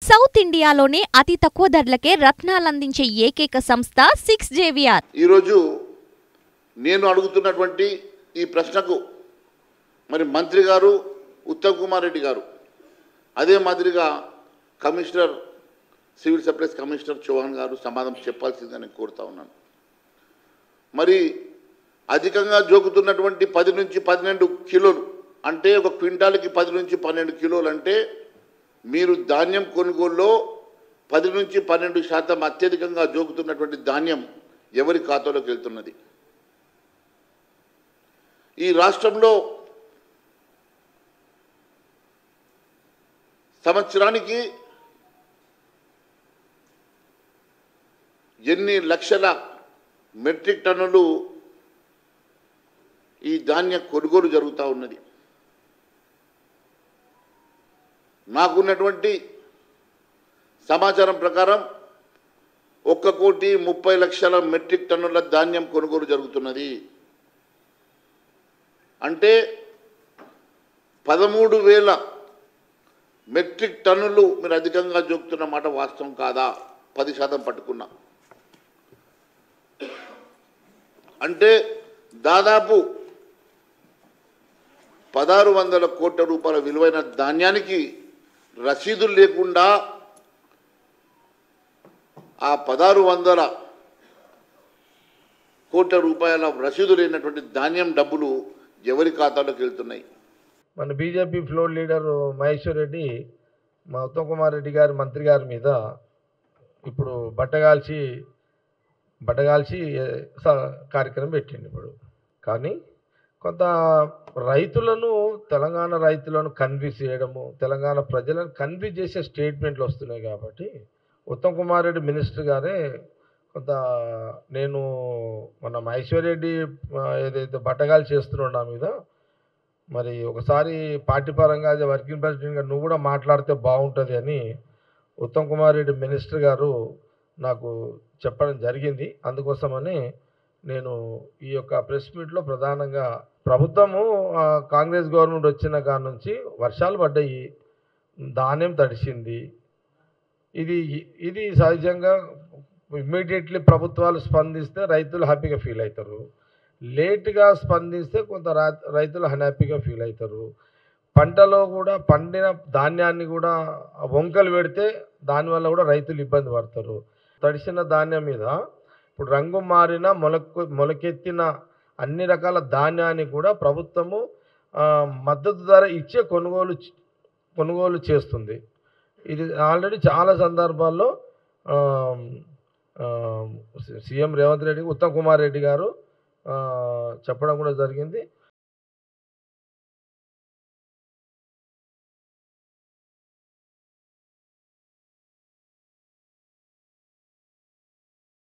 South ఇండియాలోనే అతి తక్కువ ధరలకే రత్నాలందించే ఏకైక సంస్థ 6JVR. ఈరోజు నేను అడుగుతున్నటువంటి ఈ ప్రశ్నకు మరి మంత్రి గారు ఉత్తమ్ కుమార్ రెడ్డి గారు అదే మాదిరిగా commissioner civil supplies commissioner Chauhan గారు సమాధానం చెప్పాల్సిందని కోరుతా ఉన్నాను. మరి అధికంగా జోకుతున్నటువంటి 10 నుంచి 12 కిలోలు అంటే ఒక క్వింటాల్కి 10 నుంచి 12 కిలోలు అంటే మీరు ధాన్యం కొనుగోలులో 10 నుంచి 12% అత్యధికంగా జోకుతున్నటువంటి ధాన్యం ఎవరి ఖాతాలోకి వెళ్తున్నది? ఈ రాష్ట్రంలో సంవత్సరానికి ఎన్ని లక్షల మెట్రిక్ టన్నులు ఈ ధాన్య కొనుగోలు జరుగుతూ ఉన్నది? నాకున్నటువంటి సమాచారం ప్రకారం 1,30,00,000 మెట్రిక్ టన్నుల ధాన్యం కొనుగోలు జరుగుతున్నది. అంటే 13,000 మెట్రిక్ టన్నులు మీరు అధికంగా జోకుతున్న మాట వాస్తవం కాదా? 10% పట్టుకున్నా అంటే దాదాపు 1,600 కోట్ల రూపాయల విలువైన ధాన్యానికి రసీదులు లేకుండా ఆ 1,600 కోట్ల రూపాయల రసీదు లేనటువంటి ధాన్యం డబ్బులు ఎవరి ఖాతాలోకి వెళ్తున్నాయి? మన BJP floor leader Maheshwar Reddy మా ఉత్తమ్ కుమార్ రెడ్డి గారి మంత్రి గారి మీద ఇప్పుడు బట్టగాల్చి కార్యక్రమం పెట్టింది ఇప్పుడు. కానీ కొంత తెలంగాణ రైతులను కన్విన్స్ చేయడము, తెలంగాణ ప్రజలను కన్విన్స్ చేసే స్టేట్మెంట్లు వస్తున్నాయి. కాబట్టి ఉత్తమ్ కుమార్ రెడ్డి మినిస్టర్ గారే కొంత నేను మన మహేశ్వర్ రెడ్డి ఏదైతే బట్టగాలు చేస్తున్నాడు నా మీద, మరి ఒకసారి పార్టీ పరంగా వర్కింగ్ ప్రెసిడెంట్గా నువ్వు కూడా మాట్లాడితే బాగుంటుంది అని ఉత్తమ్ కుమార్ రెడ్డి మినిస్టర్ గారు నాకు చెప్పడం జరిగింది. అందుకోసమని నేను ఈ యొక్క ప్రెస్ మీట్లో ప్రధానంగా ప్రభుత్వము కాంగ్రెస్ గవర్నమెంట్ వచ్చిన కాడ నుంచి వర్షాలు పడ్డాయి, ధాన్యం తడిసింది. ఇది సహజంగా ఇమ్మీడియట్లీ ప్రభుత్వాలు స్పందిస్తే రైతులు హ్యాపీగా ఫీల్ అవుతారు. లేట్గా స్పందిస్తే కొంత రైతులు అన్హ్యాపీగా ఫీల్ అవుతారు. పంటలో కూడా పండిన ధాన్యాన్ని కూడా వంకలు పెడితే దానివల్ల కూడా రైతులు ఇబ్బంది పడతారు. తడిసిన ధాన్యం మీద ఇప్పుడు రంగు మారిన మొలకెత్తిన అన్ని రకాల ధాన్యాన్ని కూడా ప్రభుత్వము మద్దతు ధర ఇచ్చే కొనుగోలు చేస్తుంది. ఇది ఆల్రెడీ చాలా సందర్భాల్లో సీఎం రేవంత్ రెడ్డి ఉత్తమ్ కుమార్ రెడ్డి గారు చెప్పడం కూడా జరిగింది.